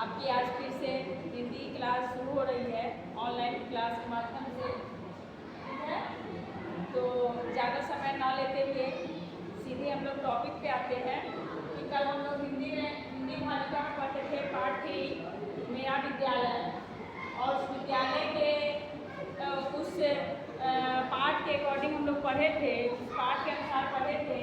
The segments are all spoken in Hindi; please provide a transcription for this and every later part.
आपकी आज फिर से हिंदी क्लास शुरू हो रही है ऑनलाइन क्लास के माध्यम से, ठीक है। तो ज़्यादा समय ना लेते हुए सीधे हम लोग टॉपिक पे आते हैं कि कल हम लोग हिंदी भाषा में पढ़ते थे पाठ 3 मेरा विद्यालय, और उस विद्यालय के उस पाठ के अकॉर्डिंग हम लोग पढ़े थे, उस पाठ के अनुसार पढ़े थे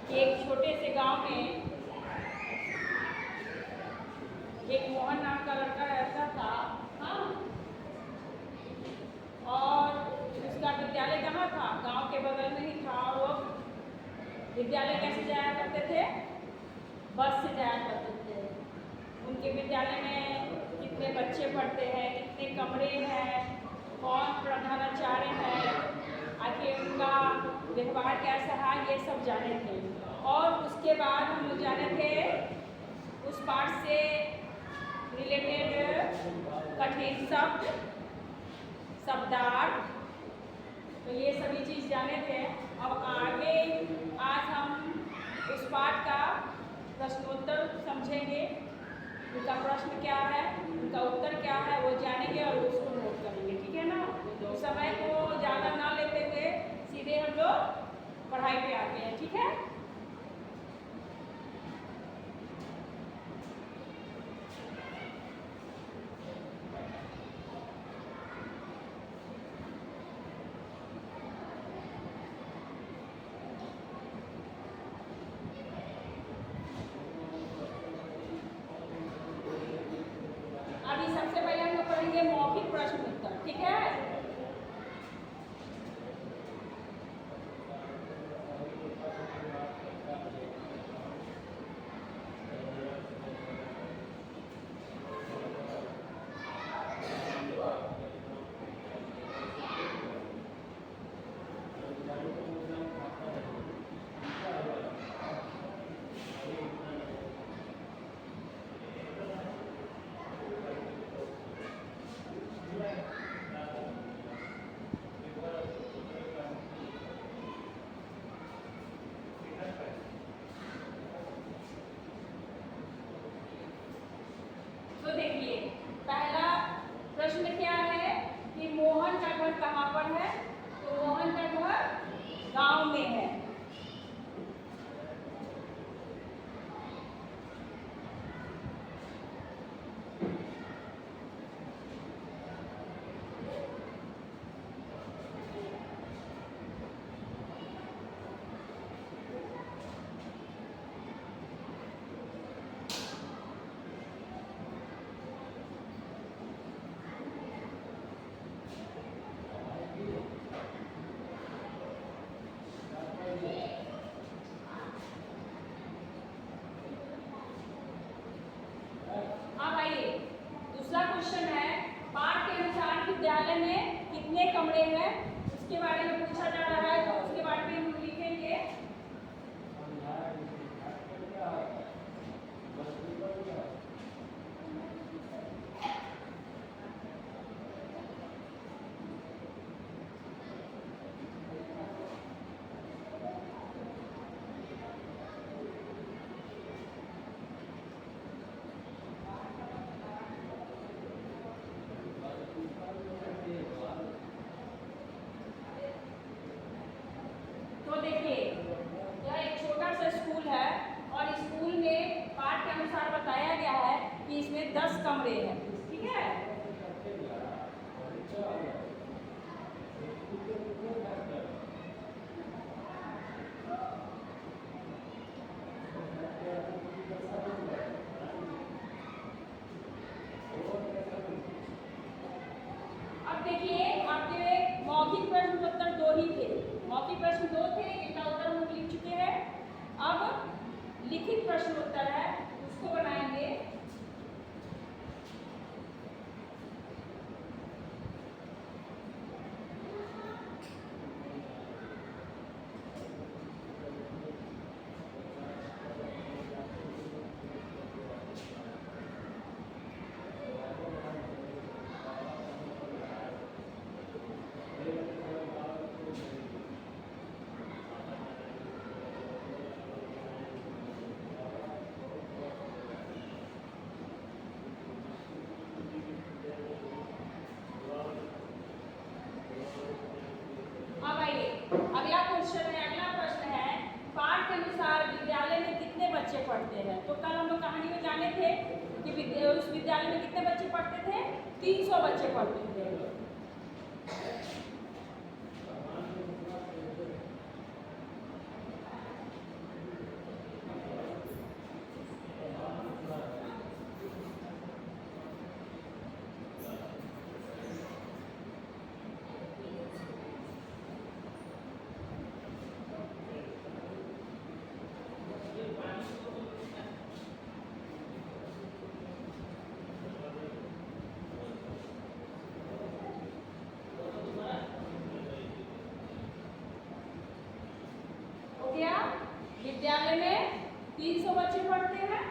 कि एक छोटे से गांव में एक मोहन नाम का लड़का रहता था। हाँ, और उसका विद्यालय कहाँ था? गांव के बगल में ही था। और वो विद्यालय कैसे जाया करते थे? बस से जाया करते थे। उनके विद्यालय में कितने बच्चे पढ़ते हैं, कितने कमरे हैं, कौन प्रधानाचार्य है, आखिर उनका व्यवहार कैसा है, ये सब जाने थे। और उसके बाद हम लोग जाने थे उस पाठ से रिलेटेड कठिन शब्द, शब्दार्थ, तो ये सभी चीज़ जाने थे। अब आगे आज हम उस पाठ का प्रश्नोत्तर समझेंगे। उनका प्रश्न क्या है, उनका उत्तर क्या है, वो जानेंगे और उसको नोट करेंगे, ठीक है ना। तो समय को ज़्यादा ना लेते हुए सीधे हम लोग पढ़ाई पे आते हैं, ठीक है। अभी सबसे पहले हम लोग पढ़ेंगे मौखिक प्रश्न उत्तर, ठीक है। तो देखिए, पहला प्रश्न क्या है कि मोहन का घर कहाँ पर है? तो मोहन का घर गांव में है। अब आइए, दूसरा क्वेश्चन है पाठ के अनुसार विद्यालय में कितने कमरे हैं, उसके बारे में पूछा जा रहा है। तो उसके बारे में हम लिखेंगे तो देखिए, यह एक छोटा सा स्कूल है और स्कूल में पाठ के अनुसार बताया गया है कि इसमें 10 कमरे हैं, ठीक है। अब देखिए, आपके मौखिक प्रश्न उत्तर 2 ही थे। मौखिक प्रश्न 2 थे, इनका उत्तर हम लिख चुके हैं। अब लिखित प्रश्न उत्तर है, उसको बनाएंगे। तो कल हम लोग कहानी में जाने थे कि उस विद्यालय में कितने बच्चे पढ़ते थे? 300 बच्चे पढ़ते थे। विद्यालय में 300 बच्चे पढ़ते हैं।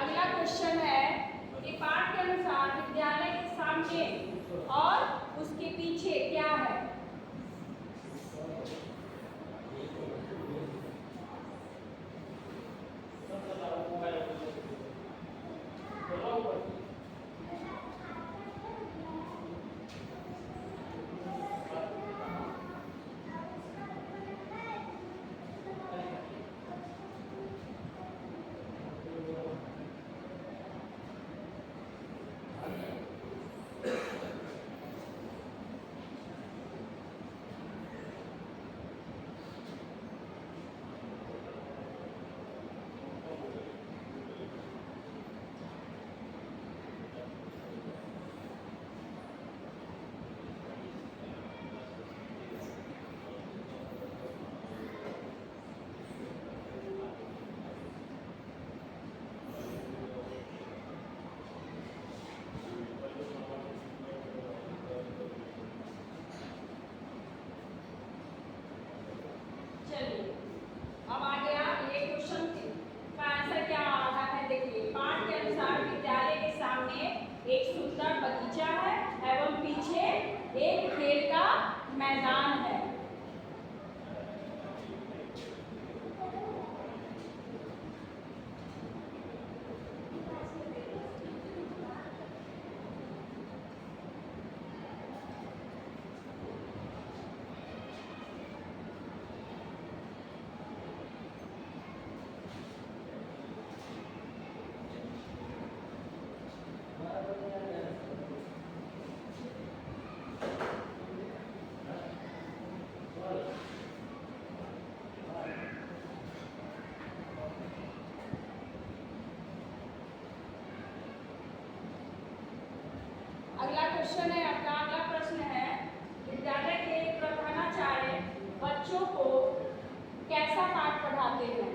अगला क्वेश्चन है कि पाठ के अनुसार विद्यालय के सामने और उसके पीछे क्या है? अब आ गया ये क्वेश्चन का आंसर क्या आ रहा है। देखिए, पाठ के अनुसार विद्यालय के सामने एक सुंदर बगीचा है एवं पीछे एक खेल का मैदान है। अगला क्वेश्चन है आपका, अगला प्रश्न है, विद्यालय के प्रधानाचार्य बच्चों को कैसा पाठ पढ़ाते हैं?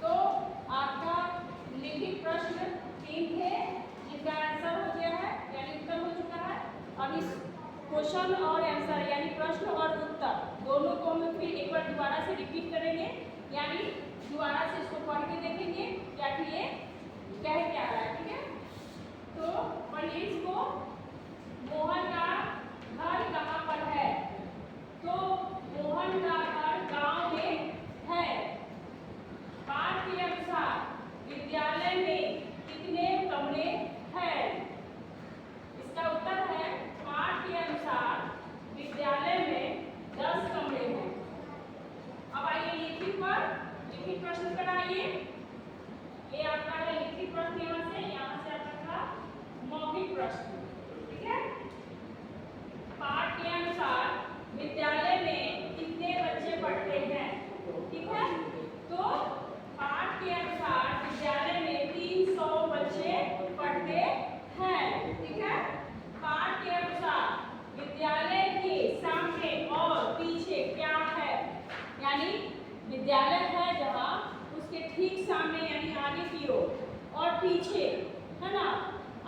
तो आपका लिखित प्रश्न 3 थे जिनका आंसर हो गया है, यानी उत्तर हो चुका है। अब इस क्वेश्चन और आंसर यानी प्रश्न और उत्तर दोनों को हम फिर एक बार दोबारा से रिपीट करेंगे, यानी दोबारा से इसको पढ़ के देखेंगे क्या कि ये कह क्या रहा है। ठीक है, तो पढ़िए इसको। मोहन का घर कहाँ पर है? तो मोहन का घर गांव में है। पाठ के अनुसार विद्यालय में कितने कमरे हैं? इसका उत्तर है पाठ के पीछे, है ना,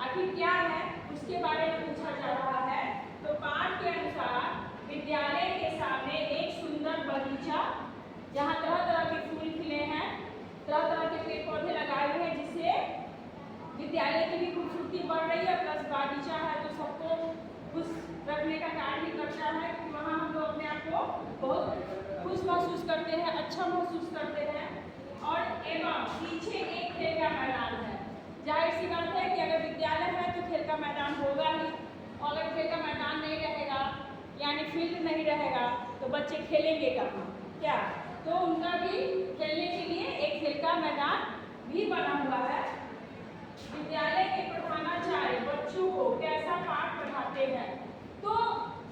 आखिर क्या है उसके बारे में पूछा जा रहा है। तो पाठ के अनुसार विद्यालय के सामने एक सुंदर बगीचा, जहाँ तरह तरह के फूल खिले हैं, तरह तरह के पेड़ पौधे लगाए हुए हैं, जिससे विद्यालय की भी खूबसूरती बढ़ रही है। प्लस बगीचा है तो सबको खुश रखने का कार्य भी करता है कि वहाँ हम लोग अपने आप को बहुत खुश महसूस करते हैं, अच्छा महसूस करते हैं। और एवं पीछे एक खेल का मैदान है। जाहिर सी बात है कि अगर विद्यालय है तो खेल का मैदान होगा ही, और अगर खेल का मैदान नहीं रहेगा यानी फील्ड नहीं रहेगा तो बच्चे खेलेंगे कहाँ, क्या? तो उनका भी खेलने के लिए एक खेल का मैदान भी बना हुआ है। विद्यालय के प्रधानाचार्य बच्चों को कैसा पाठ पढ़ाते हैं? तो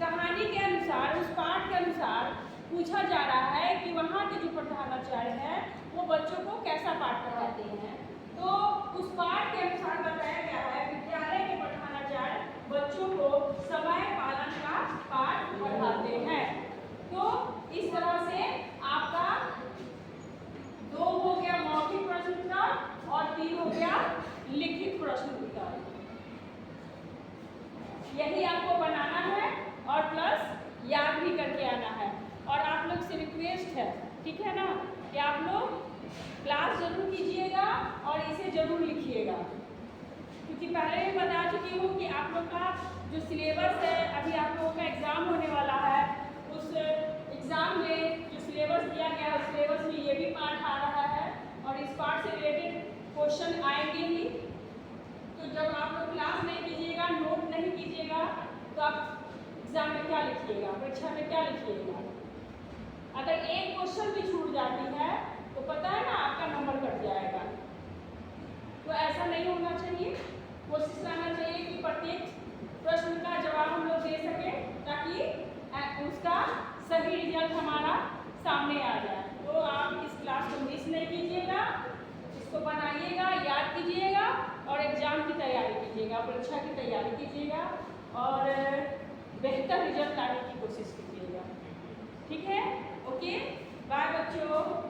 कहानी के अनुसार, उस पाठ के अनुसार पूछा जा रहा है कि वहाँ के जो प्रधानाचार्य हैं वो बच्चों को कैसा पाठ पढ़ाते हैं। तो उस पाठ के अनुसार बताया गया है विद्यालय के प्रधानाचार्य बच्चों को समय पालन का पाठ पढ़ाते हैं। तो इस तरह से आपका 2 हो गया मौखिक प्रश्न उत्तर और 3 हो गया लिखित प्रश्न उत्तर। यही आपको बनाना है और प्लस याद भी करके आना है। और आप लोग से रिक्वेस्ट है, ठीक है ना, कि आप लोग क्लास जरूर कीजिएगा और इसे जरूर लिखिएगा, क्योंकि पहले भी बता चुकी हूँ कि आप लोग का जो सिलेबस है, अभी आप लोगों का एग्ज़ाम होने वाला है, उस एग्ज़ाम में जो सिलेबस दिया गया है उस सिलेबस में ये भी पार्ट आ रहा है और इस पार्ट से रिलेटेड क्वेश्चन आएंगे ही। तो जब आप लोग क्लास नहीं कीजिएगा, नोट नहीं कीजिएगा, तो आप एग्ज़ाम में क्या लिखिएगा, परीक्षा में क्या लिखिएगा? अगर एक क्वेश्चन भी छूट जाती है तो पता है ना आपका नंबर कट जाएगा। तो ऐसा नहीं होना चाहिए। कोशिश करना चाहिए कि प्रत्येक प्रश्न का जवाब हम लोग दे सकें, ताकि उसका सही रिजल्ट हमारा सामने आ जाए। तो आप इस क्लास को मिस नहीं कीजिएगा, इसको बनाइएगा, याद कीजिएगा और एग्ज़ाम की तैयारी कीजिएगा, परीक्षा की तैयारी कीजिएगा और बेहतर रिजल्ट लाने की कोशिश कीजिएगा। ठीक है? ओके, बाय बच्चों।